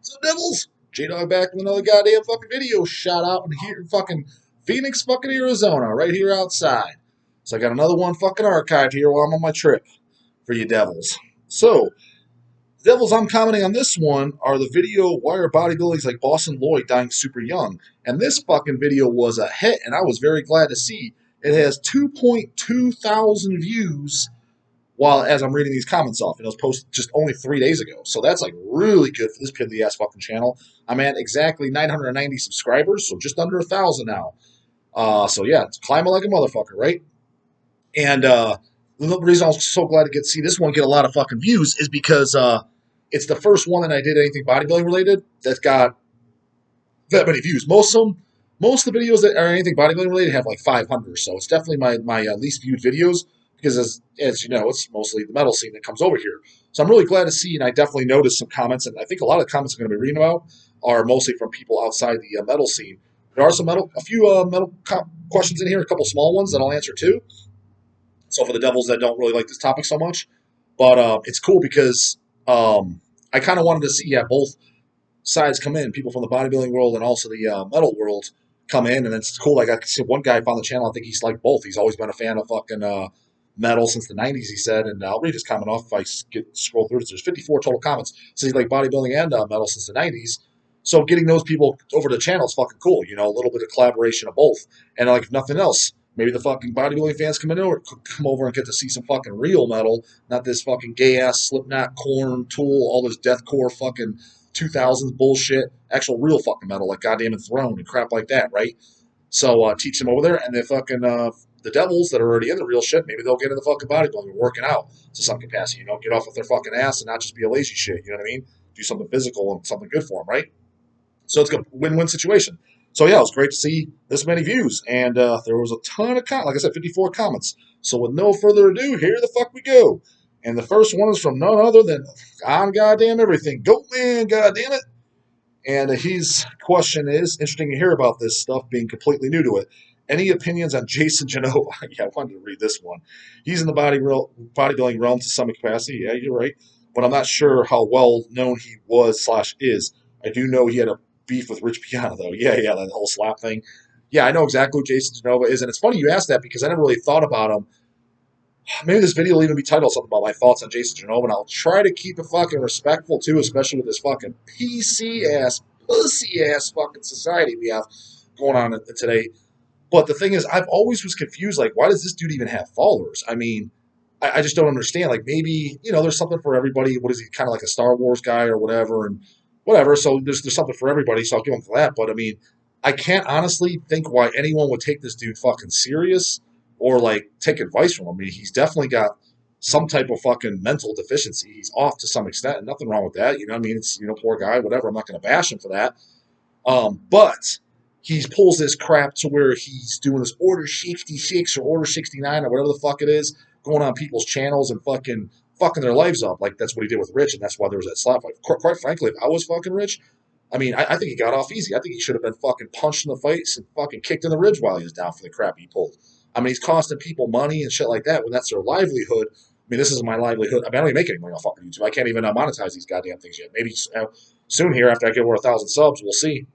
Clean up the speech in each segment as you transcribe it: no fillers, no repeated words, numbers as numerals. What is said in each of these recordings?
So Devils, J-Dog back with another goddamn fucking video. Shout out in here in fucking Phoenix, fucking Arizona, right here outside. So I got another one fucking archived here while I'm on my trip for you Devils. So, Devils I'm commenting on this one are the video why are bodybuildings like Boston Lloyd dying super young. And this fucking video was a hit, and I was very glad to see it has 2.2 thousand views while as I'm reading these comments off, and it was posted just only 3 days ago. So that's like really good for this piddly ass fucking channel. I'm at exactly 990 subscribers, so just under 1,000 now. So yeah, it's climbing like a motherfucker, right? And the reason I was so glad to see this one get a lot of fucking views is because it's the first one that I did anything bodybuilding related that's got that many views. Most of the videos that are anything bodybuilding related have like 500, so it's definitely my least viewed videos because as you know, it's mostly the metal scene that comes over here. So I'm really glad to see, and I definitely noticed some comments, and I think a lot of the comments I'm going to be reading about are mostly from people outside the metal scene. There are a few metal questions in here, a couple small ones that I'll answer too. So for the Devils that don't really like this topic so much, but it's cool because I kind of wanted to see both sides come in, people from the bodybuilding world and also the metal world come in, and it's cool. Like I see one guy found the channel. I think he's like both. He's always been a fan of fucking metal since the '90s. He said, and I'll read his comment off if I scroll through it. There's 54 total comments. So he's like bodybuilding and metal since the '90s. So getting those people over to the channel is fucking cool. You know, a little bit of collaboration of both, and like if nothing else, maybe the fucking bodybuilding fans come over and get to see some fucking real metal, not this fucking gay ass Slipknot, Korn, Tool, all this deathcore fucking 2000s bullshit, actual real fucking metal like goddamnit Throne and crap like that, right? So teach them over there, and the fucking the Devils that are already in the real shit, maybe they'll get into fucking bodybuilding, working out to some capacity, you know, get off of their fucking ass and not just be a lazy shit, you know what I mean? Do something physical and something good for them, right? So it's a win-win situation. So yeah, it was great to see this many views, and there was a ton of like I said, 54 comments. So with no further ado, here the fuck we go. And the first one is from none other than I'm goddamn everything, Goat Man, goddamn it. And his question is interesting to hear about this stuff being completely new to it. Any opinions on Jason Genova? Yeah, I wanted to read this one. He's in the bodybuilding realm to some capacity. Yeah, you're right. But I'm not sure how well known he was / is. I do know he had a beef with Rich Piana, though. Yeah, that whole slap thing. Yeah, I know exactly who Jason Genova is. And it's funny you asked that because I never really thought about him. Maybe this video will even be titled something about my thoughts on Jason Genova, and I'll try to keep it fucking respectful too, especially with this fucking PC ass, pussy ass fucking society we have going on today. But the thing is, I've always was confused, like, why does this dude even have followers? I mean, I just don't understand. Like, maybe, you know, there's something for everybody. What is he, kind of like a Star Wars guy or whatever, and whatever. So there's something for everybody, so I'll give him for that. But I mean, I can't honestly think why anyone would take this dude fucking serious or like take advice from him. I mean, he's definitely got some type of fucking mental deficiency. He's off to some extent, and nothing wrong with that. You know what I mean? It's, you know, poor guy, whatever. I'm not going to bash him for that. But he pulls this crap to where he's doing this Order 66 or Order 69 or whatever the fuck it is, going on people's channels and fucking their lives up. Like, that's what he did with Rich, and that's why there was that slap fight. Quite frankly, if I was fucking Rich, I mean, I think he got off easy. I think he should have been fucking punched in the face and fucking kicked in the ribs while he was down for the crap he pulled. I mean, he's costing people money and shit like that when that's their livelihood. I mean, this isn't my livelihood. I mean, I don't even make any money off fucking YouTube. I can't even monetize these goddamn things yet. Maybe soon here, after I get over 1,000 subs, we'll see.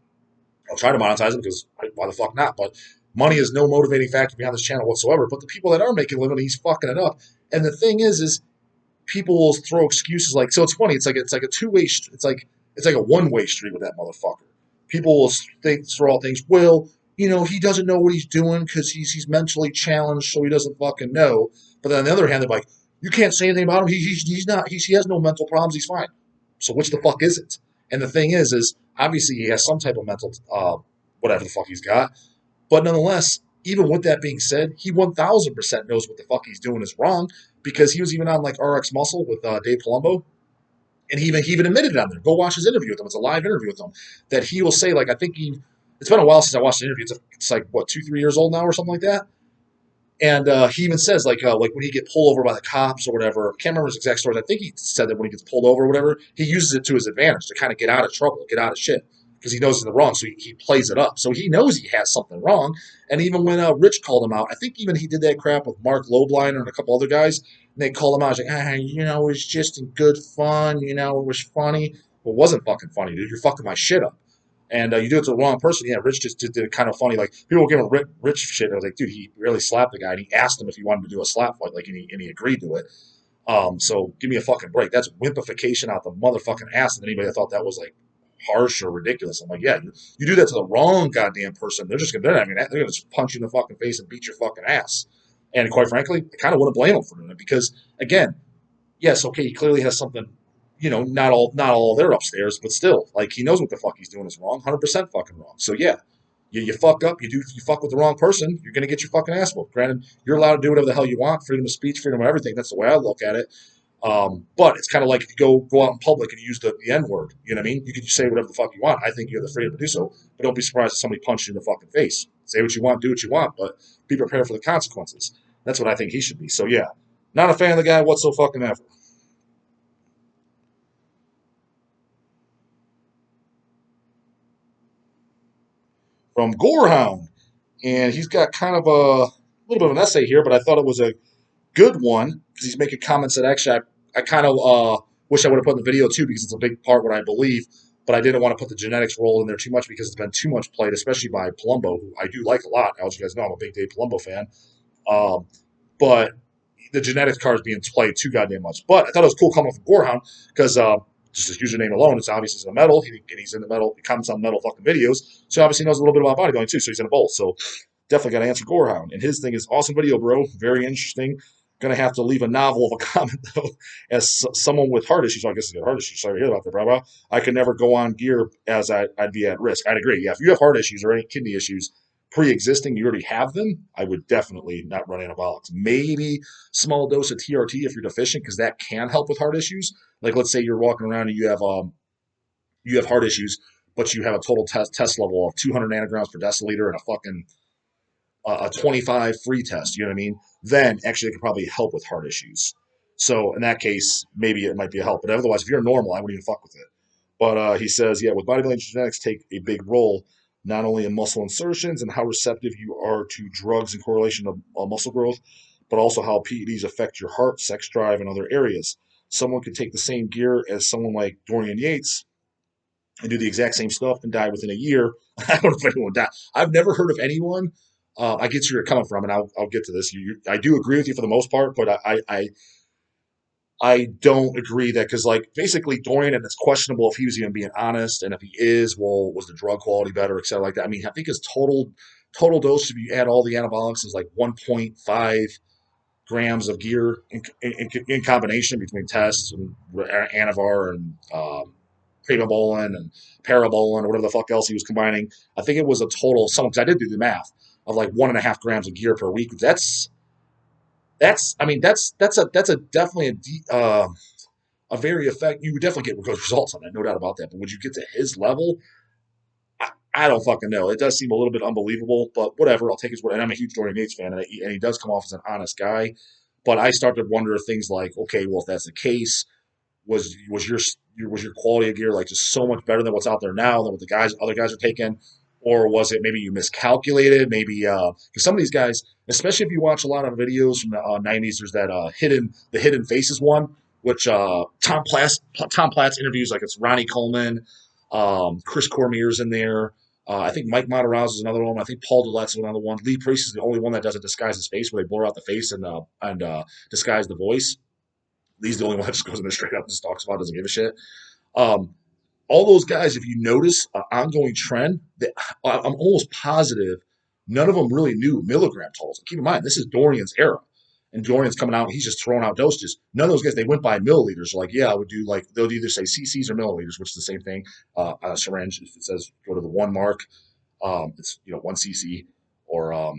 I'll try to monetize them because why the fuck not? But money is no motivating factor behind this channel whatsoever. But the people that are making a living, he's fucking it up. And the thing is people will throw excuses like, so it's funny. It's like a two-way. It's like a one-way street with that motherfucker. People will throw out things. Well, you know, he doesn't know what he's doing because he's mentally challenged, so he doesn't fucking know. But then on the other hand, they're like, you can't say anything about him. He has no mental problems. He's fine. So which the fuck is it? And the thing is obviously he has some type of mental, whatever the fuck he's got. But nonetheless, even with that being said, he 1,000% knows what the fuck he's doing is wrong because he was even on like RX Muscle with Dave Palumbo. And he even admitted it on there. Go watch his interview with him. It's a live interview with him. That he will say, like, I think it's been a while since I watched the interview. It's like, what, 2-3 years old now or something like that? And he even says, like when he get pulled over by the cops or whatever, I can't remember his exact story. I think he said that when he gets pulled over or whatever, he uses it to his advantage to kind of get out of trouble, get out of shit. Because he knows he's in the wrong, so he plays it up. So he knows he has something wrong. And even when Rich called him out, I think even he did that crap with Mark Lobliner and a couple other guys, and they called him out. He's like, you know, it was just in good fun. You know, it was funny. What wasn't fucking funny, dude? You're fucking my shit up. And you do it to the wrong person. Yeah, Rich just did it kind of funny. Like, people were giving Rich shit. I was like, dude, he really slapped the guy. And he asked him if he wanted to do a slap fight. Like, and he agreed to it. So give me a fucking break. That's wimpification out the motherfucking ass. And anybody that thought that was like harsh or ridiculous, I'm like, yeah, you do that to the wrong goddamn person, they're not even, they're gonna just punch you in the fucking face and beat your fucking ass. And quite frankly, I kind of wouldn't blame him for doing it because, again, yes, okay, he clearly has something, not all there upstairs, but still, like, he knows what the fuck he's doing is wrong, 100% fucking wrong. So yeah, you fuck up, you fuck with the wrong person, you're gonna get your fucking ass whooped. Granted, you're allowed to do whatever the hell you want, freedom of speech, freedom of everything. That's the way I look at it. But it's kind of like if you go out in public and you use the N word. You know what I mean? You can say whatever the fuck you want. I think you have the freedom to do so, but don't be surprised if somebody punches you in the fucking face. Say what you want, do what you want, but be prepared for the consequences. That's what I think he should be. So yeah, not a fan of the guy whatsoever fucking ever. From Gorehound, and he's got kind of a little bit of an essay here, but I thought it was a good one because he's making comments that actually I kind of wish I would have put in the video too because it's a big part what I believe, but I didn't want to put the genetics role in there too much because it's been too much played, especially by Palumbo, who I do like a lot. As you guys know, I'm a big Dave Palumbo fan. Um, but the genetics card is being played too goddamn much. But I thought it was cool coming from Gorehound because just his username alone, it's obviously he's in the metal. He's in the metal. He comments on metal fucking videos, so obviously he knows a little bit about bodybuilding too. So he's in a bowl. So definitely got to answer Gorehound. And his thing is awesome video, bro. Very interesting. Going to have to leave a novel of a comment, though, as someone with heart issues. Well, I guess it's heart issues. Sorry to hear about that, bro. I could never go on gear as I'd be at risk. I'd agree. Yeah, if you have heart issues or any kidney issues pre-existing, you already have them, I would definitely not run anabolics. Maybe small dose of TRT if you're deficient, because that can help with heart issues. Like, let's say you're walking around and you have heart issues, but you have a total test level of 200 nanograms per deciliter and a fucking a 25 free test, you know what I mean? Then actually it could probably help with heart issues. So in that case, maybe it might be a help. But otherwise, if you're normal, I wouldn't even fuck with it. But he says, yeah, with bodybuilding, genetics take a big role, not only in muscle insertions and how receptive you are to drugs in correlation to muscle growth, but also how PEDs affect your heart, sex drive, and other areas. Someone could take the same gear as someone like Dorian Yates and do the exact same stuff and die within a year. I don't know if anyone died. I've never heard of anyone. I get where you're coming from, and I'll get to this. I do agree with you for the most part, but I don't agree that because like basically Dorian, and it's questionable if he was even being honest, and if he is, well, was the drug quality better, et cetera, like that. I mean, I think his total dose, if you add all the anabolics, is like 1.5 grams of gear in combination between tests and Anavar and Primobolan and Parabolan or whatever the fuck else he was combining. I think it was a total of some, because I did do the math, of like 1.5 grams of gear per week. I mean, that's a definitely a very effect. You would definitely get good results on that, no doubt about that. But would you get to his level? I don't fucking know. It does seem a little bit unbelievable, but whatever. I'll take his word. And I'm a huge Dorian Yates fan, and he does come off as an honest guy. But I start to wonder things like, okay, well, if that's the case, was your quality of gear like just so much better than what's out there now than what the other guys are taking, or was it maybe you miscalculated? Maybe because some of these guys, especially if you watch a lot of videos from the '90s, there's that the hidden faces one, which Tom Platz interviews, like it's Ronnie Coleman, Chris Cormier's in there. I think Mike Matarazzo is another one. I think Paul Dillette's another one. Lee Priest is the only one that doesn't disguise his face, where they blur out the face and disguise the voice. Lee's the only one that just goes in there straight up and just talks about it, doesn't give a shit. Um, all those guys, if you notice an ongoing trend, that I'm almost positive none of them really knew milligram totals. Keep in mind, this is Dorian's era. And Dorian's coming out, he's just throwing out dosages. None of those guys, they went by milliliters. Like, yeah, I would do like, they'll either say cc's or milliliters, which is the same thing. On a syringe, if it says go to the 1 mark, it's 1 cc or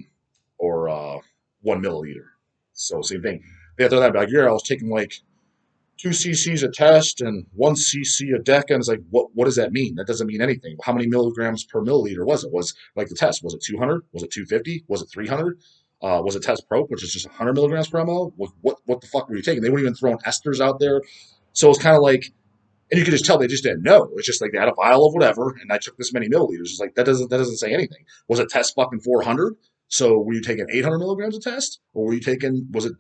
1 milliliter. So same thing. They have to that like, yeah, I was taking like 2 cc's a test and 1 cc a deca. And it's like, what does that mean? That doesn't mean anything. How many milligrams per milliliter was it? Was like the test? Was it 200? Was it 250? Was it 300? Was it test pro, which is just 100 milligrams per ml? What the fuck were you taking? They weren't even throwing esters out there. So it's kind of like, and you could just tell they just didn't know. It's just like they had a vial of whatever, and I took this many milliliters. It's like that doesn't say anything. Was it test fucking 400? So were you taking 800 milligrams of test, or were you taking, was it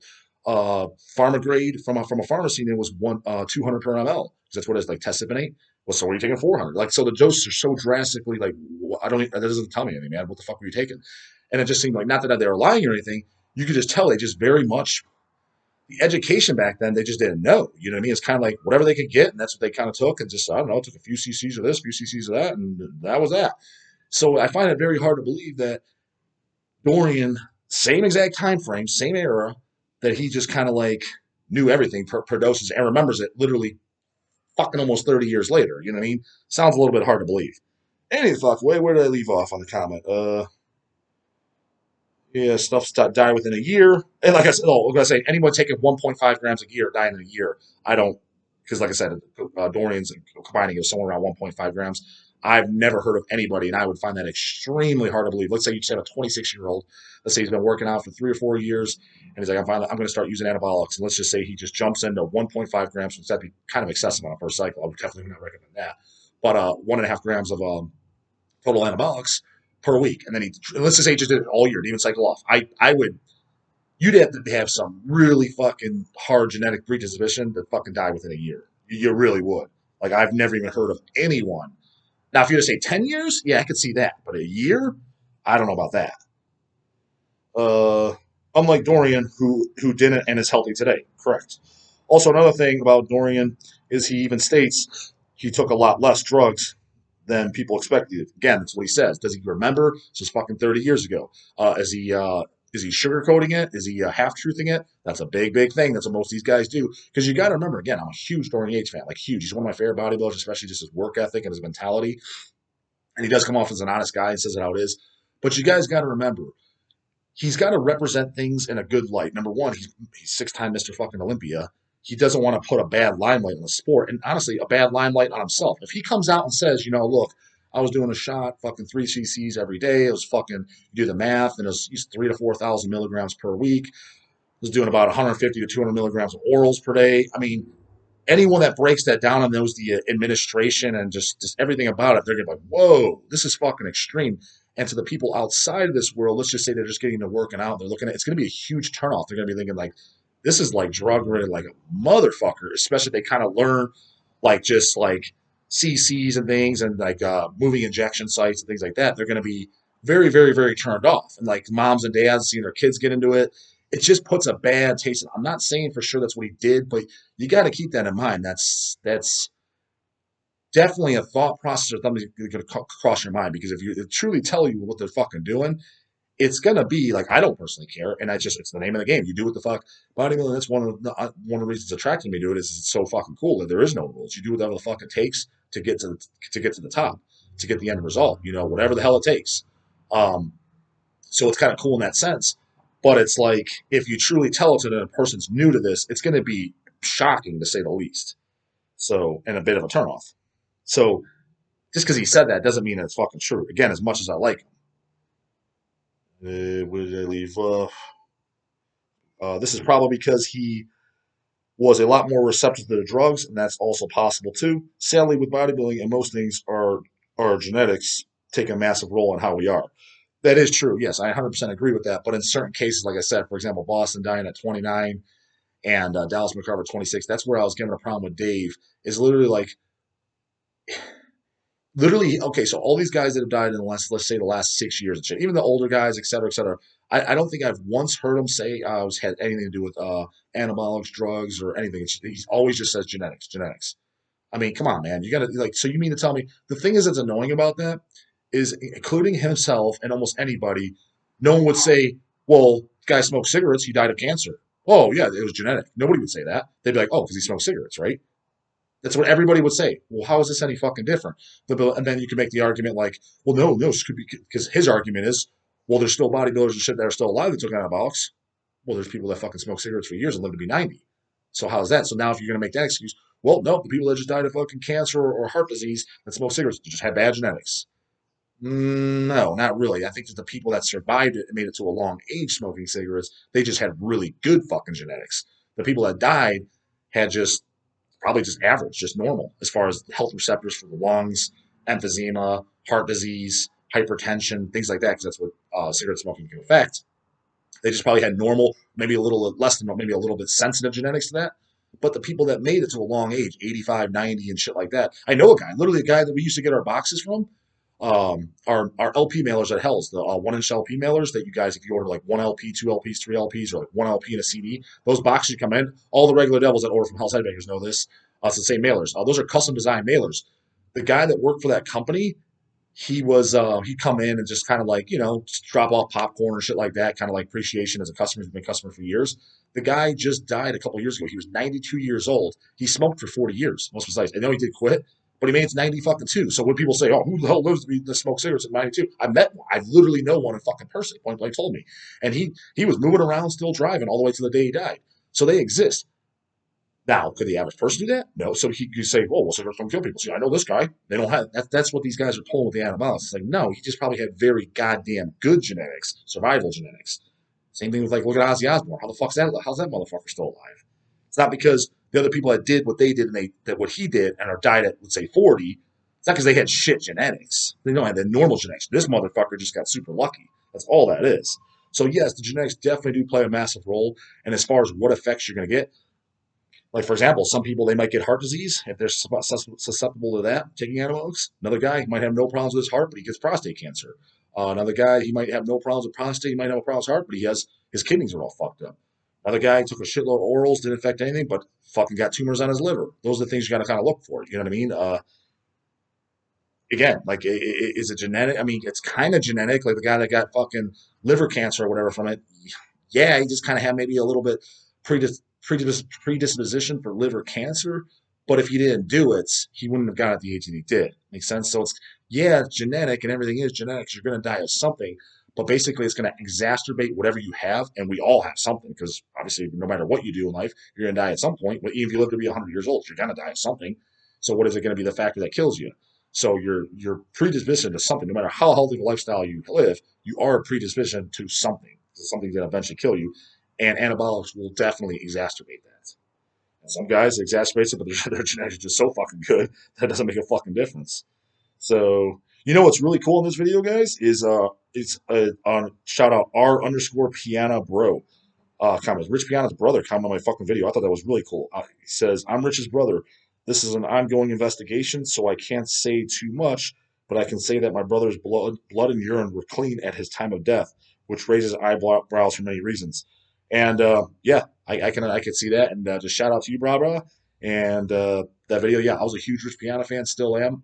pharma grade from a pharmacy, and it was 200 per ml. That's what it's like. Tesipinate. Well, so what are you taking 400? Like, so the doses are so drastically like, I don't. That doesn't tell me anything, man. What the fuck were you taking? And it just seemed like, not that they were lying or anything. You could just tell they just very much, the education back then, they just didn't know. You know what I mean? It's kind of like whatever they could get, and that's what they kind of took, and just, I don't know, took a few cc's of this, a few cc's of that, and that was that. So I find it very hard to believe that Dorian, same exact time frame, same era, that he just kind of like knew everything per doses and remembers it literally fucking almost 30 years later. You know what I mean? Sounds a little bit hard to believe. Any fuck way, where did I leave off on the comment? Yeah, stuff die within a year. And like I said, I'm going to say, anyone taking 1.5 grams a year dying in a year, I don't, because like I said, Dorian's combining it somewhere around 1.5 grams. I've never heard of anybody, and I would find that extremely hard to believe. Let's say you just have a 26-year-old. Let's say he's been working out for 3 or 4 years, and he's like, I'm going to start using anabolics. And let's just say he just jumps into 1.5 grams, which that'd be kind of excessive on a first cycle. I would definitely not recommend that. But 1.5 grams of total anabolics per week, and then let's just say he just did it all year, didn't even cycle off. I would, you'd have to have some really fucking hard genetic predisposition to fucking die within a year. You really would. Like, I've never even heard of anyone. Now, if you were to say 10 years, yeah, I could see that. But a year, I don't know about that. Unlike Dorian, who didn't and is healthy today. Correct. Also, another thing about Dorian is he even states he took a lot less drugs than people expected. Again, that's what he says. Does he remember? This was fucking 30 years ago. Is he sugarcoating it? Is he half-truthing it? That's a big, big thing. That's what most of these guys do. Because you got to remember, again, I'm a huge Dorian Yates fan. Like, huge. He's one of my favorite bodybuilders, especially just his work ethic and his mentality. And he does come off as an honest guy and says it how it is. But you guys got to remember, he's got to represent things in a good light. Number one, he's six-time Mr. fucking Olympia. He doesn't want to put a bad limelight on the sport, and honestly, a bad limelight on himself. If he comes out and says, look, I was doing a shot, fucking 3 cc's every day. It was fucking, you do the math, and it was 3 to 4,000 milligrams per week. I was doing about 150 to 200 milligrams of orals per day. I mean, anyone that breaks that down and knows the administration and just everything about it, they're gonna be like, whoa, this is fucking extreme. And to the people outside of this world, let's just say they're just getting to working out, they're looking at, it's gonna be a huge turnoff. They're gonna be thinking like, this is like drug related like a motherfucker, especially if they kind of learn like just like CCs and things and like moving injection sites and things like that. They're gonna be very, very, very turned off. And like moms and dads seeing their kids get into it, it just puts a bad taste in. I'm not saying for sure that's what he did, but you got to keep that in mind. That's definitely a thought process or something that's going to cross your mind, because if you truly tell you what they're fucking doing, it's going to be like, I don't personally care, and it's the name of the game. You do what the fuck bodybuilding. That's one of the reasons attracting me to it is it's so fucking cool that there is no rules. You do whatever the fuck it takes to get to the top, to get the end result. Whatever the hell it takes. So it's kind of cool in that sense. But it's like, if you truly tell it to a person's new to this, it's going to be shocking to say the least. So, and a bit of a turnoff. So, just because he said that doesn't mean it's fucking true. Again, as much as I like him. Where did I leave? This is probably because he was a lot more receptive to the drugs, and that's also possible too. Sadly, with bodybuilding and most things, our genetics take a massive role in how we are. That is true. Yes, I 100% agree with that. But in certain cases, like I said, for example, Boston dying at 29 and Dallas McCarver 26, that's where I was given a problem with Dave, is literally like, okay, so all these guys that have died in the last, let's say the last 6 years and shit, even the older guys, et cetera, I don't think I've once heard him say I was had anything to do with anabolics, drugs, or anything. He's always just says genetics. I mean, come on, man. You gotta like. So you mean to tell me the thing is that's annoying about that is, including himself and almost anybody, no one would say, "Well, the guy smoked cigarettes. He died of cancer." Oh yeah, it was genetic. Nobody would say that. They'd be like, "Oh, because he smoked cigarettes, right?" That's what everybody would say. Well, how is this any fucking different? And then you can make the argument like, well, no, this could be, because his argument is, well, there's still bodybuilders and shit that are still alive that took anabolics. Well, there's people that fucking smoke cigarettes for years and live to be 90. So how's that? So now if you're going to make that excuse, well, no, the people that just died of fucking cancer or heart disease that smoke cigarettes just had bad genetics. No, not really. I think that the people that survived it and made it to a long age smoking cigarettes, they just had really good fucking genetics. The people that died had just probably just average, just normal as far as health receptors for the lungs, emphysema, heart disease, hypertension, things like that, because that's what cigarette smoking can affect. They just probably had normal, maybe a little less than, maybe a little bit sensitive genetics to that. But the people that made it to a long age, 85, 90, and shit like that. I know a guy, literally a guy that we used to get our boxes from. Our LP mailers at Hell's, the 1 inch LP mailers that you guys, if you order like 1 LP, 2 LPs, 3 LPs, or like 1 LP and a CD, those boxes come in. All the regular devils that order from Hell's Headbangers know this. It's the same mailers. Those are custom designed mailers. The guy that worked for that company, he'd come in and just kind of like, just drop off popcorn or shit like that, kind of like appreciation as a customer. He's been a customer for years. The guy just died a couple years ago. He was 92 years old. He smoked for 40 years. Most precise. I know he did quit, but he made it 90 fucking two. So when people say, "Oh, who the hell lives to smoke cigarettes at 92?" I met one. I literally know one in fucking person. Point blank told me, and he was moving around, still driving all the way to the day he died. So they exist. Now, could the average person do that? No. So you say, "Oh, well, cigarettes don't kill people." See, I know this guy. They don't have that. That's what these guys are pulling with the antibiotics. It's like, no, he just probably had very goddamn good genetics, survival genetics. Same thing with like, look at Ozzy Osbourne. How the fuck's that? How's that motherfucker still alive? It's not because the other people that did what they did and they did what he did and are died at, let's say, 40. It's not because they had shit genetics. They don't have the normal genetics. This motherfucker just got super lucky. That's all that is. So yes, the genetics definitely do play a massive role. And as far as what effects you're going to get, like, for example, some people, they might get heart disease if they're susceptible to that, taking antibiotics. Another guy, he might have no problems with his heart, but he gets prostate cancer. Another guy, he might have no problems with prostate, he might have a problem with his heart, but his kidneys are all fucked up. Another guy took a shitload of orals, didn't affect anything, but fucking got tumors on his liver. Those are the things you got to kind of look for. You know what I mean? Again, like, is it genetic? I mean, it's kind of genetic. Like the guy that got fucking liver cancer or whatever from it. Yeah, he just kind of had maybe a little bit predisposition for liver cancer. But if he didn't do it, he wouldn't have got it at the age that he did. Makes sense? So it's genetic and everything is genetic. You're going to die of something. But basically, it's going to exacerbate whatever you have. And we all have something because obviously, no matter what you do in life, you're going to die at some point. But even if you live to be 100 years old, you're going to die of something. So what is it going to be the factor that kills you? So you're predisposition to something. No matter how healthy a lifestyle you live, you are a predisposition to something. Something's going to eventually kill you. And antibiotics will definitely exacerbate that. And some guys exacerbate it, but their genetics are just so fucking good that doesn't make a fucking difference. So, what's really cool in this video, guys, is it's on shout out R_Piana bro. Comments. Rich Piana's brother comment on my fucking video. I thought that was really cool. He says, "I'm Rich's brother. This is an ongoing investigation, so I can't say too much, but I can say that my brother's blood and urine were clean at his time of death, which raises eyebrows for many reasons." And yeah, I can see that. And just shout out to you, bra. And that video, yeah, I was a huge Rich Piana fan, still am.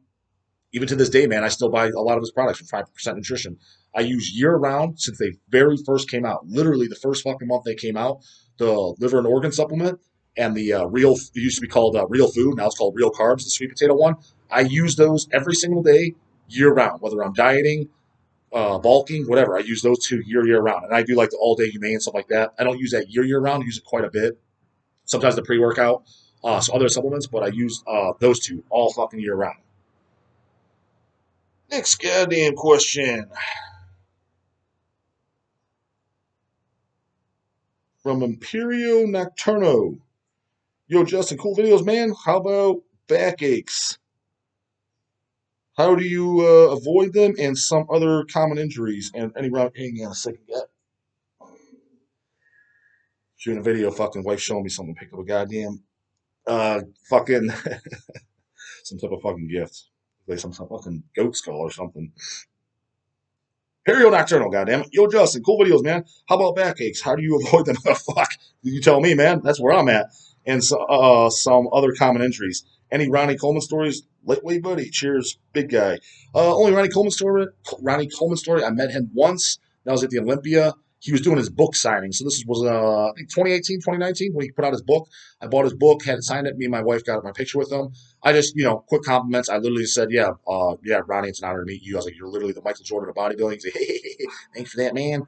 Even to this day, man, I still buy a lot of his products from 5% Nutrition. I use year round since they very first came out. Literally, the first fucking month they came out, the liver and organ supplement and the real, it used to be called Real Food. Now it's called Real Carbs, the sweet potato one. I use those every single day, year round, whether I'm dieting, bulking, whatever. I use those two year round. And I do like the all day humane and stuff like that. I don't use that year round. I use it quite a bit. Sometimes the pre workout, so other supplements, but I use those two all fucking year round. Next goddamn question from Imperio Nocturno. Yo, Justin, cool videos, man. How about backaches? How do you avoid them and some other common injuries and any route? Hang on a second, yeah. Shooting a video, fucking wife showing me something. Picked up a goddamn fucking some type of fucking gift, like some fucking goat skull or something. Imperial Nocturnal, goddammit. Yo, Justin, cool videos, man. How about backaches? How do you avoid them? Fuck, you tell me, man. That's where I'm at. And so, some other common injuries. Any Ronnie Coleman stories? Lightweight buddy. Cheers, big guy. Only Ronnie Coleman story. I met him once. That was at the Olympia. He was doing his book signing. So this was, I think, 2018, 2019, when he put out his book. I bought his book, had it signed it. Me and my wife got my picture with him. I just, quick compliments. I literally said, yeah, Ronnie, it's an honor to meet you. I was like, you're literally the Michael Jordan of bodybuilding. He's like, hey, thanks for that, man.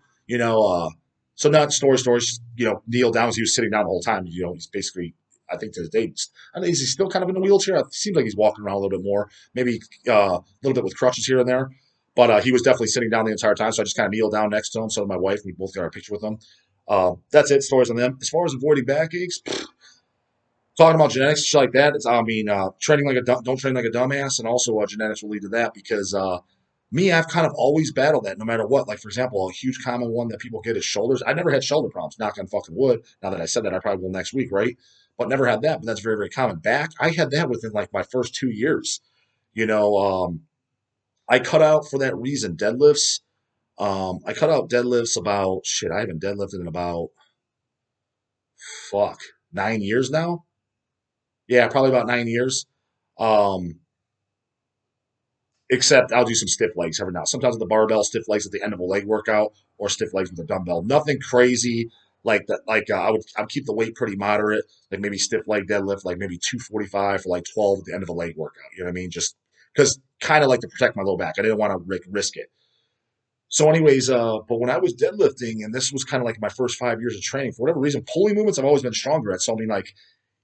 So not stories, kneel down as he was sitting down the whole time. He's basically, I think to this day, I think he's still kind of in a wheelchair. It seems like he's walking around a little bit more, maybe a little bit with crutches here and there. But he was definitely sitting down the entire time, so I just kind of kneeled down next to him. So my wife, we both got our picture with him. That's it. Stories on them. As far as avoiding backaches, talking about genetics, shit like that. Don't train like a dumbass, and also genetics will lead to that because me, I've kind of always battled that no matter what. Like, for example, a huge common one that people get is shoulders. I never had shoulder problems, knock on fucking wood. Now that I said that, I probably will next week, right? But never had that. But that's very, very common. Back, I had that within like my first 2 years. You know, I cut out for that reason deadlifts. I cut out deadlifts about shit. I haven't deadlifted in about fuck 9 years now. Yeah, probably about 9 years. Um, Except I'll do some stiff legs every now. Sometimes with the barbell, stiff legs at the end of a leg workout, or stiff legs with a dumbbell. Nothing crazy like that. Like I would keep the weight pretty moderate, like maybe stiff leg deadlift, like maybe 245 for like 12 at the end of a leg workout. You know what I mean? Just because kind of like to protect my low back. I didn't want to risk it. So, anyways, but when I was deadlifting, and this was kind of like my first 5 years of training, for whatever reason, pulling movements I've always been stronger at. So, I mean, like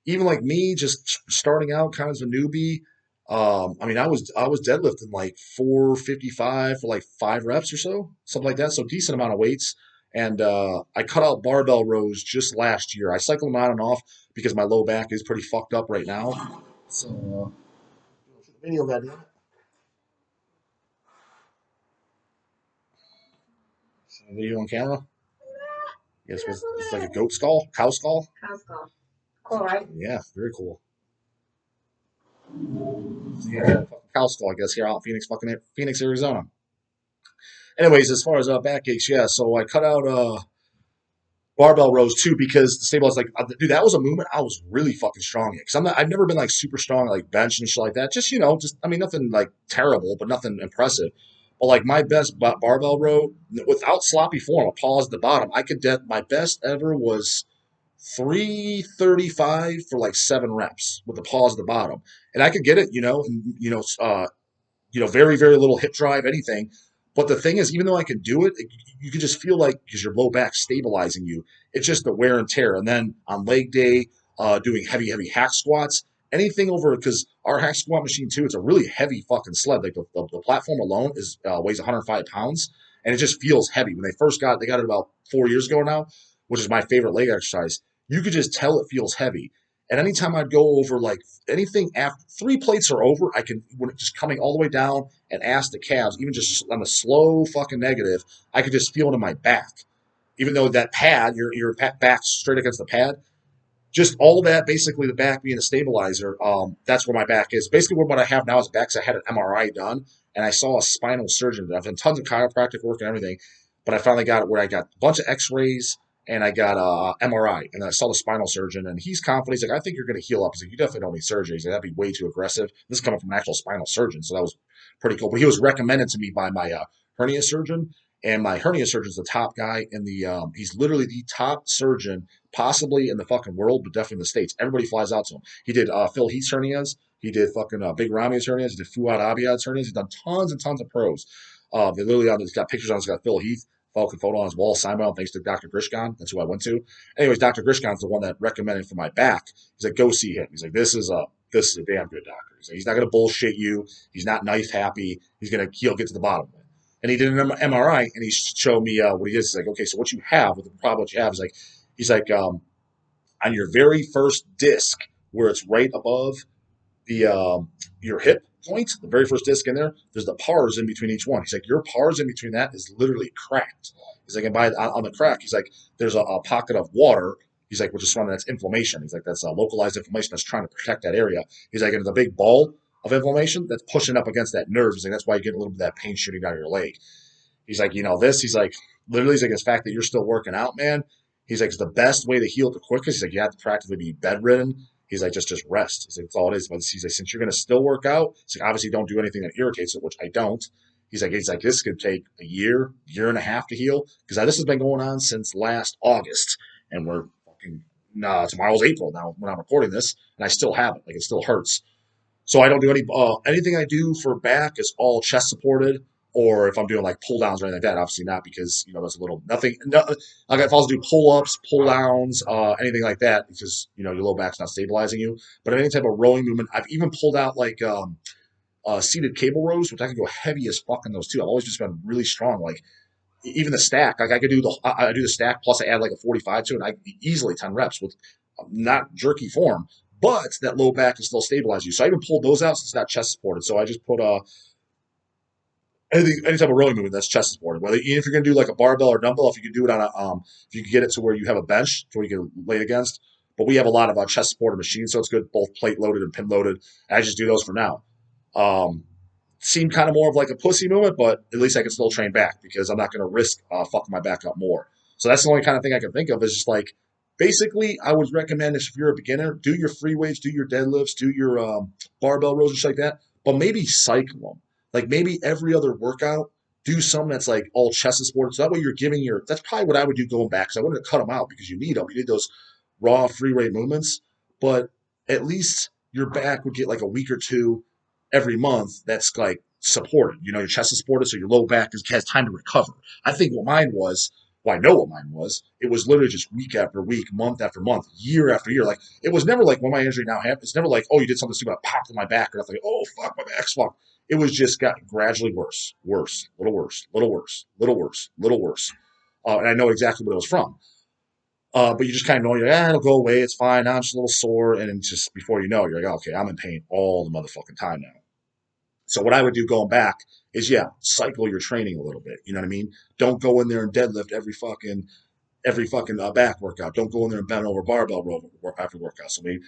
even like me just starting out kind of as a newbie, I mean I was deadlifting like 455 for like 5 reps or so, something like that. So decent amount of weights. And I cut out barbell rows just last year. I cycle them on and off because my low back is pretty fucked up right now. So video goddamn. Video on camera. Yes, it's like a goat skull, cow skull. Cow skull. Cool, right? Yeah, very cool. So, yeah, cow skull, I guess, here out in Phoenix, Arizona. Anyways, as far as back aches, yeah. So I cut out barbell rows too because the stabilize like dude, that was a movement I was really fucking strong in because I've never been like super strong at, like bench and shit like that. Just just I mean nothing like terrible, but nothing impressive. But like my best barbell row without sloppy form, a pause at the bottom, I could my best ever was 335 for like 7 reps with a pause at the bottom, and I could get it, and very, very little hip drive, anything. But the thing is, even though I can do it, you can just feel like because your low back stabilizing you, it's just the wear and tear. And then on leg day, doing heavy, heavy hack squats, anything over because our hack squat machine too, it's a really heavy fucking sled. Like the platform alone is weighs 105 pounds, and it just feels heavy. When they got it about 4 years ago now, which is my favorite leg exercise. You could just tell it feels heavy. And anytime I'd go over like anything after 3 plates are over, I can when it's just coming all the way down and ask the calves, even just on the slow fucking negative, I could just feel it in my back. Even though that pad, your back straight against the pad, just all that basically the back being a stabilizer. That's where my back is. Basically, what I have now is back. 'Cause I had an MRI done, and I saw a spinal surgeon. I've done tons of chiropractic work and everything, but I finally got it where I got a bunch of X-rays and I got a MRI, and then I saw the spinal surgeon, and he's confident. He's like, "I think you're going to heal up." He's like, "You definitely don't need surgery." He's like, "That'd be way too aggressive." This is coming from an actual spinal surgeon, so that was pretty cool. But he was recommended to me by my hernia surgeon, and my hernia surgeon's the top guy in the. He's literally the top surgeon possibly in the fucking world, but definitely in the States. Everybody flies out to him. He did Phil Heath's hernias. He did fucking Big Rami's hernias. He did Fuad Abiyad's hernias. He's done tons and tons of pros. They literally on. He's got pictures on. It's got Phil Heath. Falcon photo on his wall, signed by him thanks to Dr. Grishkan. That's who I went to. Anyways, Dr. Grishkan's the one that recommended for my back. He's like, go see him. He's like, this is a damn good doctor. He's like, he's not gonna bullshit you. He's not knife happy. He'll get to the bottom of it. And he did an MRI and he showed me what he is. He's like, okay, so what you have, what the problem what you have is like, he's like, on your very first disc where it's right above the your hip joint, the very first disc in there, there's the pars in between each one. He's like, your pars in between that is literally cracked. He's like, and on the crack, he's like, there's a pocket of water. He's like, which is one that's inflammation. He's like, that's a localized inflammation that's trying to protect that area. He's like, and it's a big ball of inflammation that's pushing up against that nerve. He's like, that's why you get a little bit of that pain shooting down your leg. He's like, he's like, literally, he's like, the fact that you're still working out, man. He's like, it's the best way to heal it the quickest. He's like, you have to practically be bedridden. He's like, just rest. He's like, that's all it is. But he's like, since you're gonna still work out, he's like, obviously don't do anything that irritates it, which I don't. He's like, this could take a year and a half to heal because this has been going on since last August, and we're fucking tomorrow's April now when I'm recording this, and I still have it. Like it still hurts. So I don't do anything I do for back is all chest supported, or if I'm doing like pull downs or anything like that, obviously not because there's a little nothing. No, like if I was to do pull ups, pull downs, anything like that, because your low back's not stabilizing you. But any type of rowing movement, I've even pulled out like seated cable rows, which I can go heavy as fuck in those too. I've always just been really strong. Like even the stack, like I could do I do the stack plus I add like a 45 to it. And I easily 10 reps with not jerky form, but that low back can still stabilize you. So I even pulled those out since it's not chest supported. So I just put any type of rowing movement that's chest supported. Whether even if you're gonna do like a barbell or dumbbell, if you can do it on a if you can get it to where you have a bench to where you can lay against. But we have a lot of chest supported machines, so it's good both plate loaded and pin loaded. I just do those for now. Um, Seemed kind of more of like a pussy movement, but at least I can still train back because I'm not going to risk fucking my back up more. So that's the only kind of thing I can think of is just like basically I would recommend if you're a beginner, do your free weights, do your deadlifts, do your barbell rows and shit like that, but maybe cycle them. Like maybe every other workout, do some that's like all chest and sports. So that way you're giving your, that's probably what I would do going back because I wouldn't have cut them out because you need them. You need those raw free weight movements, but at least your back would get like a week or two every month that's like supported. You know, your chest is supported, so your low back has time to recover. I think what mine was, well, I know what mine was. It was literally just week after week, month after month, year after year. Like it was never like when my injury now happened. It's never like, oh, you did something stupid, I popped in my back or nothing. Oh fuck, my back's fucked. It was just got gradually worse, worse, little worse, little worse, little worse, little worse. And I know exactly what it was from. But you just kind of know you're like, it'll go away. It's fine. Now I'm just a little sore. And then just before you know, you're like, okay, I'm in pain all the motherfucking time now. So what I would do going back is, yeah, cycle your training a little bit. You know what I mean? Don't go in there and deadlift every fucking back workout. Don't go in there and bend over barbell row after workout. So maybe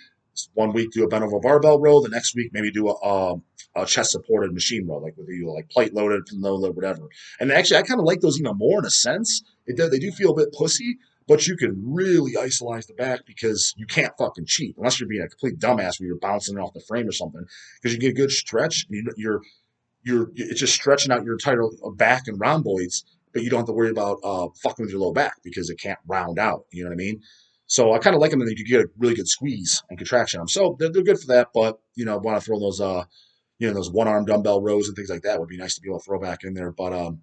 one week do a bend over barbell row. The next week maybe do a chest supported machine row, like with you like plate loaded, pin loaded, whatever. And actually, I kind of like those even more in a sense. They do feel a bit pussy, but you can really isolate the back because you can't fucking cheat unless you're being a complete dumbass where you're bouncing off the frame or something. Because you get a good stretch, and you're it's just stretching out your entire back and rhomboids, but you don't have to worry about fucking with your low back because it can't round out. You know what I mean? So I kind of like them that you could get a really good squeeze and contraction on them. So they're good for that, but want to throw those those one arm dumbbell rows and things like that would be nice to be able to throw back in there. But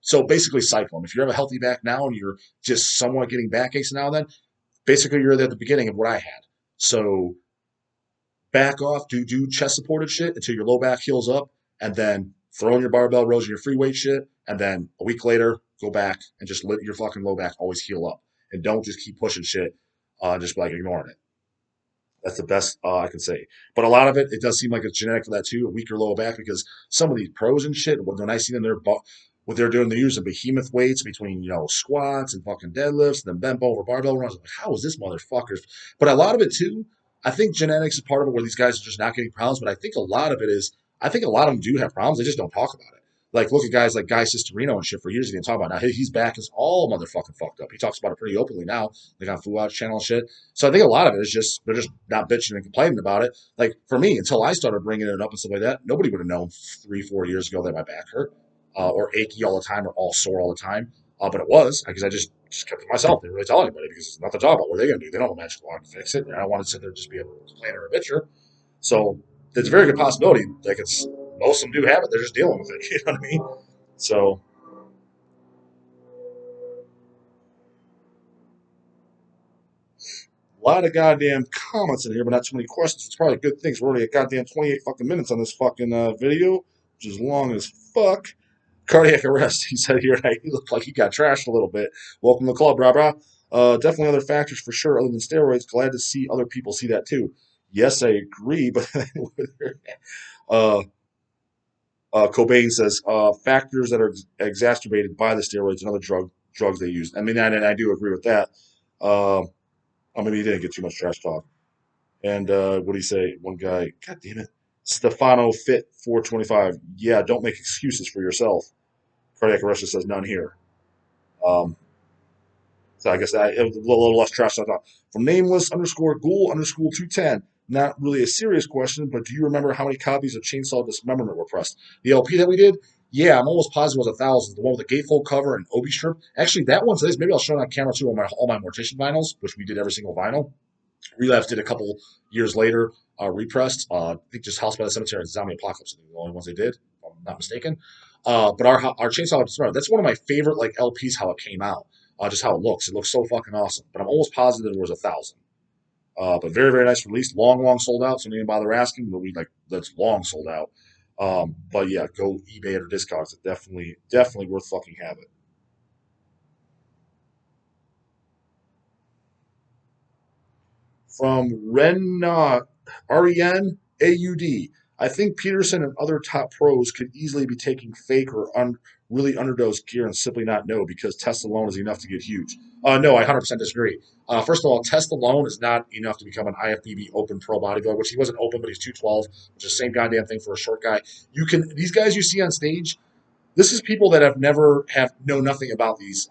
so basically cycle them. If you have a healthy back now and you're just somewhat getting backaches now and then, basically you're at the beginning of what I had. So back off, do chest supported shit until your low back heals up, and then throw in your barbell rows and your free weight shit, and then a week later go back and just let your fucking low back always heal up, and don't just keep pushing shit, just like ignoring it. That's the best I can say. But a lot of it does seem like it's genetic for that too, a weaker lower back, because some of these pros and shit, when I see them, what they're doing, they're using behemoth weights between, squats and fucking deadlifts and then bent over barbell runs. I'm like, how is this motherfucker? But a lot of it too, I think genetics is part of it where these guys are just not getting problems. But I think a lot of it is, I think a lot of them do have problems. They just don't talk about it. Like, look at guys like Guy Cisterino and shit for years he didn't talk about it. Now his back is all motherfucking fucked up. He talks about it pretty openly now. They got Fu Watch channel and shit. So I think a lot of it is just they're just not bitching and complaining about it. Like for me, until I started bringing it up and stuff like that, nobody would have known 3-4 years ago that my back hurt or achy all the time or all sore all the time. But it was because I just kept it to myself. They didn't really tell anybody because it's not the job. What are they going to do? They don't have a magic wand to fix it. And I don't want to sit there and just be a complainer or a bitcher. So it's a very good possibility. Like it's most of them do have it. They're just dealing with it. You know what I mean? So a lot of goddamn comments in here, but not too many questions. It's probably a good thing. We're already at goddamn 28 fucking minutes on this fucking video, which is long as fuck. Cardiac arrest. He said here, he looked like he got trashed a little bit. Welcome to the club, brah brah. Definitely other factors for sure, other than steroids. Glad to see other people see that too. Yes, I agree, but uh, Cobain says factors that are exacerbated by the steroids and other drugs they use. I mean, and I do agree with that. Uh, maybe he didn't get too much trash talk. And what do you say? One guy, God damn it, Stefano Fit 425. Yeah, don't make excuses for yourself. Cardiac arrest says none here. Um, so I guess it was a little less trash than I thought. From nameless underscore ghoul underscore 210. Not really a serious question, but do you remember how many copies of Chainsaw Dismemberment were pressed? The LP that we did? Yeah, I'm almost positive it was 1,000. The one with the gatefold cover and Obi strip. Actually, that one's this. Maybe I'll show it on camera too on all my Mortician vinyls, which we did every single vinyl. Relapse did a couple years later, repressed. I think just House by the Cemetery and Zombie Apocalypse are the only ones they did, if I'm not mistaken. But our Chainsaw Dismemberment, that's one of my favorite like LPs. How it came out, just how it looks. It looks so fucking awesome. But I'm almost positive there was 1,000. But very very nice release. Long sold out. So don't even bother asking. But we like that's long sold out. But yeah, go eBay it or Discogs. It's definitely worth fucking having. From Ren Renaud. I think Peterson and other top pros could easily be taking fake or really underdosed gear and simply not know because test alone is enough to get huge. No, I 100% disagree. First of all, test alone is not enough to become an IFBB open pro bodybuilder, which he wasn't open, but he's 212, which is the same goddamn thing for a short guy. These guys you see on stage, this is people that know nothing about these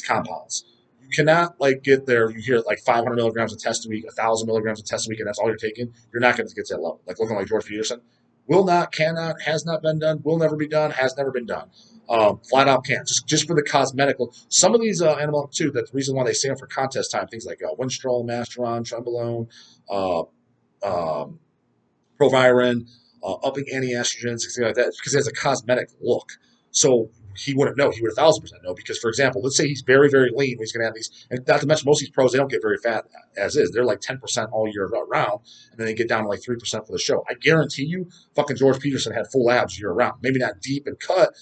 compounds. You cannot like get there. You hear like 500 milligrams of test a week, 1,000 milligrams of test a week, and that's all you're taking. You're not going to get to that level. Like looking like George Peterson, will not, cannot, has not been done, will never be done, has never been done. Flat out can't. Just for the cosmetical. Some of these animal too. That's the reason why they stand for contest time. Things like Winstrol, Masteron, Trenbolone, uh, um, Proviron, upping anti-estrogens, things like that, because it has a cosmetic look. So he wouldn't know. He would 1,000% know because, for example, let's say he's very, very lean. He's going to have these, and not to mention most of these pros, they don't get very fat as is. They're like 10% all year round, and then they get down to like 3% for the show. I guarantee you, fucking George Peterson had full abs year round. Maybe not deep and cut,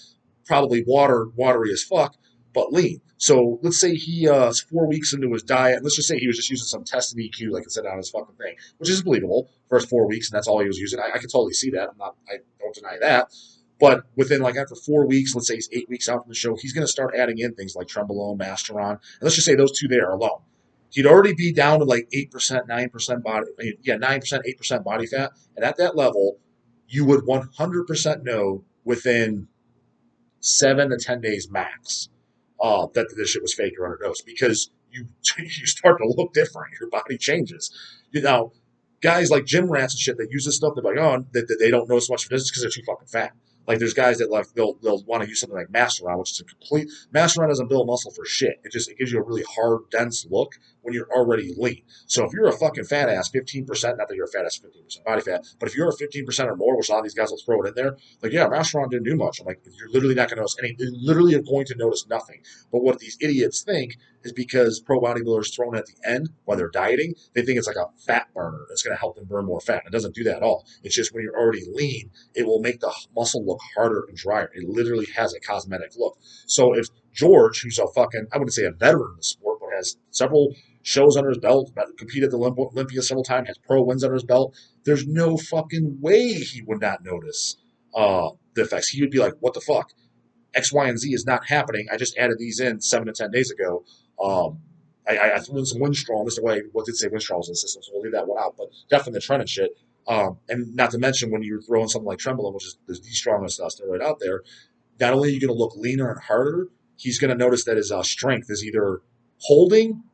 probably watery as fuck, but lean. So let's say he is 4 weeks into his diet, and let's just say he was just using some tested EQ, like I said, on his fucking thing, which is believable. First 4 weeks, and that's all he was using. I can totally see that. I don't deny that. But within like after 4 weeks, let's say he's 8 weeks out from the show, he's going to start adding in things like Trenbolone, Masteron, and let's just say those two there alone. He'd already be down to like 8%, 9% body, 9%, 8% body fat, and at that level, you would 100% know within 7 to 10 days max that this shit was fake or underdosed because you start to look different. Your body changes. Guys like gym rats and shit that use this stuff, they're like, oh, that they don't know so much of this because they're too fucking fat. Like there's guys that like they'll want to use something like Masteron, which is a complete Masteron doesn't build muscle for shit. It gives you a really hard, dense look when you're already lean. So if you're a fucking fat ass, 15%, not that you're a fat ass, 15% body fat, but if you're a 15% or more, which a lot of these guys will throw it in there, like yeah, Masteron didn't do much. I'm like, you're literally not going to notice any. You literally are going to notice nothing. But what these idiots think is because pro bodybuilders throw it at the end while they're dieting, they think it's like a fat burner that's going to help them burn more fat. It doesn't do that at all. It's just when you're already lean, it will make the muscle look harder and drier. It literally has a cosmetic look. So if George, who's a fucking, I wouldn't say a veteran in the sport, but has several shows under his belt, competed at the Olympia several times, has pro wins under his belt, there's no fucking way he would not notice the effects. He would be like, what the fuck? X, Y, and Z is not happening. I just added these in 7 to 10 days ago. I threw in some Winstrol. This is the way what did say Winstrol was in the system, so we'll leave that one out. But definitely the trend and shit. And not to mention when you're throwing something like Trenbolone, which is the strongest steroid out there, not only are you going to look leaner and harder, he's going to notice that his strength is either holding,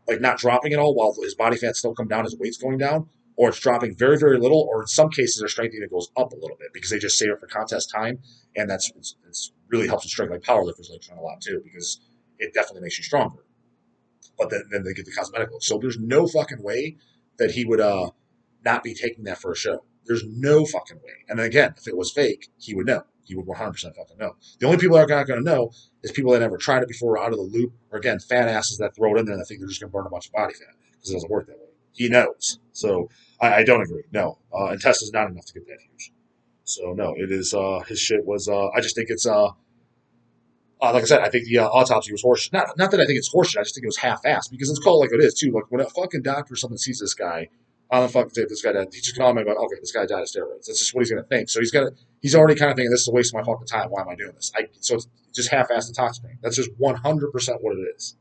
like not dropping at all, while his body fat still come down, his weight's going down, or it's dropping very, very little, or in some cases their strength even goes up a little bit because they just save it for contest time, and it's really helps with strength like powerlifters like trying a lot too because it definitely makes you stronger. But then they get the cosmetic look. So there's no fucking way that he would not be taking that for a show. There's no fucking way. And then again, if it was fake, he would know. He would 100% fucking know. The only people that are not going to know is people that never tried it before, out of the loop, or again, fat asses that throw it in there and think they're just going to burn a bunch of body fat because it doesn't work that way. He knows. So I don't agree. No. And Tesla's not enough to get that huge. So no, it is, his shit was, I just think it's, like I said, I think the autopsy was horseshit. Not that I think it's horseshit. I just think it was half-assed because it's called like it is too. Like when a fucking doctor or something sees this guy, on the fucking tape, this guy died. He's just gonna automatically go, okay, this guy died of steroids. That's just what he's gonna think. So he's already kind of thinking this is a waste of my fucking time. Why am I doing this? So it's just half-assed intoxicating. That's just 100% what it is.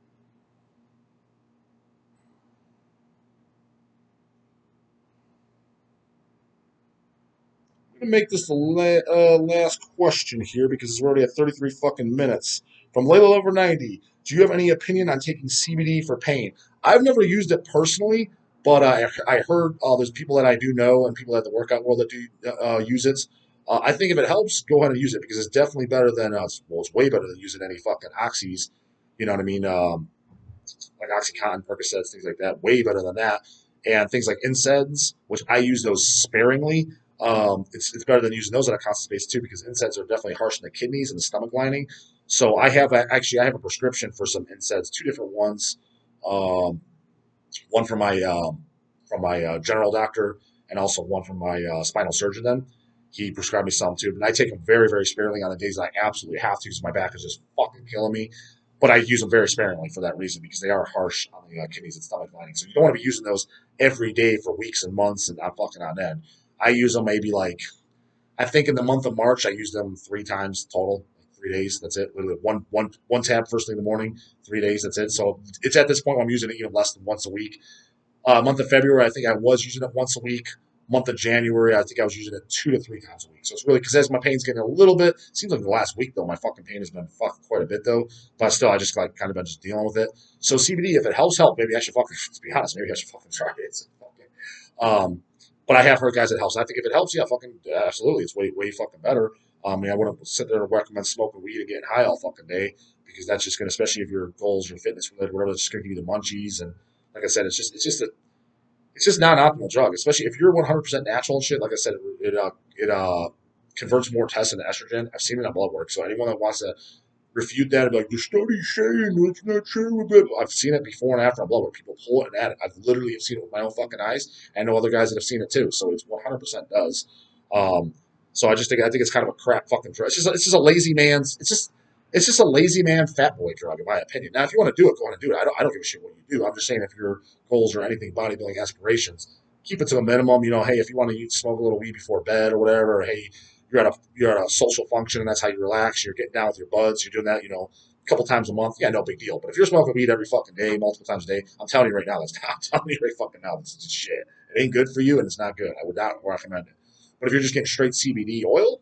I'm gonna make this the last question here because we're already at 33 fucking minutes. From Layla over 90, do you have any opinion on taking CBD for pain? I've never used it personally, but I heard there's people that I do know and people at the workout world that do use it. I think if it helps, go ahead and use it because it's definitely better than it's way better than using any fucking oxys. You know what I mean? Like OxyContin, Percocets, things like that. Way better than that. And things like NSAIDs, which I use those sparingly. It's better than using those at a constant basis too because NSAIDs are definitely harsh on the kidneys and the stomach lining. So I have a prescription for some NSAIDs, two different ones. Um, One from my general doctor, and also one from my spinal surgeon. Then he prescribed me some too, and I take them very very sparingly on the days that I absolutely have to because my back is just fucking killing me. But I use them very sparingly for that reason because they are harsh on the kidneys and stomach lining. So you don't want to be using those every day for weeks and months and not fucking on end. I use them maybe like, I think in the month of March, I used them 3 times total, like 3 days. That's it. Literally one tab first thing in the morning, 3 days. That's it. So it's at this point where I'm using it even less than once a week. Month of February, I think I was using it once a week. Month of January, I think I was using it 2 to 3 times a week. So it's really because as my pain's getting a little bit, seems like the last week though, my fucking pain has been fucking quite a bit though. But still, I just like kind of been just dealing with it. So CBD, if it helps, help. Maybe I should fucking, to be honest, maybe I should fucking try it. But I have heard guys that helps. I think if it helps, yeah, fucking absolutely, it's way fucking better. I mean, I wouldn't sit there and recommend smoking weed and getting high all fucking day because that's just gonna, especially if your goals, your fitness related, whatever, it's just gonna give you the munchies. And like I said, it's just not an optimal drug, especially if you're 100% natural and shit. Like I said, it converts more tests into estrogen. I've seen it on blood work. So anyone that wants to refute that and be like, the study's saying it's not true. I've seen it before and after on blood work. People pull it and add it. I've literally have seen it with my own fucking eyes. I know other guys that have seen it too. So it's 100% does. Um, so I think it's kind of a crap fucking drug. It's just a lazy man's. It's just a lazy man fat boy drug, in my opinion. Now, if you want to do it, go on and do it. I don't give a shit what you do. I'm just saying, if your goals or anything bodybuilding aspirations, keep it to a minimum. You know, hey, if you want to smoke a little weed before bed or whatever, or hey, you're at a social function and that's how you relax. You're getting down with your buds. You're doing that, a couple times a month. Yeah, no big deal. But if you're smoking weed every fucking day, multiple times a day, I'm telling you right now, I'm telling you right fucking now, this is shit. It ain't good for you and it's not good. I would not recommend it. But if you're just getting straight CBD oil,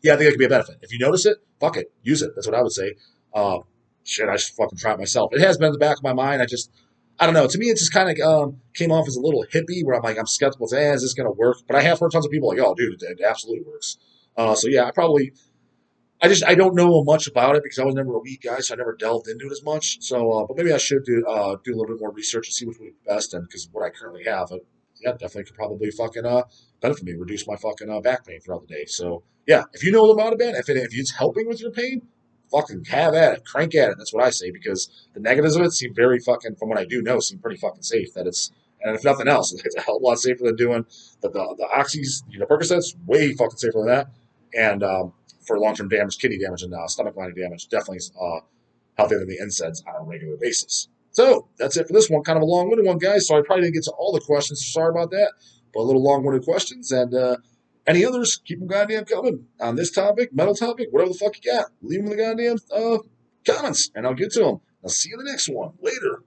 yeah, I think it could be a benefit. If you notice it, fuck it, use it. That's what I would say. Uh, Shit, I should fucking try it myself. It has been in the back of my mind. I don't know. To me, it just kind of came off as a little hippie, where I'm skeptical. Is this going to work? But I have heard tons of people like, oh, dude, it absolutely works. So yeah, I don't know much about it because I was never a weed guy, so I never delved into it as much. So, but maybe I should do a little bit more research and see which would be best. And because what I currently have, yeah, definitely could probably fucking benefit me, reduce my fucking back pain throughout the day. So yeah, if you know about it, man, if it's helping with your pain, fucking have at it, crank at it. That's what I say because the negatives of it seem very fucking, from what I do know, seem pretty fucking safe. That it's, and if nothing else, it's a hell of a lot safer than doing the oxys, Percocets, way fucking safer than that. And for long-term damage, kidney damage, and stomach lining damage, definitely healthier than the NSAIDs on a regular basis. So that's it for this one. Kind of a long-winded one, guys. So I probably didn't get to all the questions. So sorry about that, but a little long-winded questions. And any others, keep them goddamn coming on this topic, metal topic, whatever the fuck you got. Leave them in the goddamn comments, and I'll get to them. I'll see you in the next one. Later.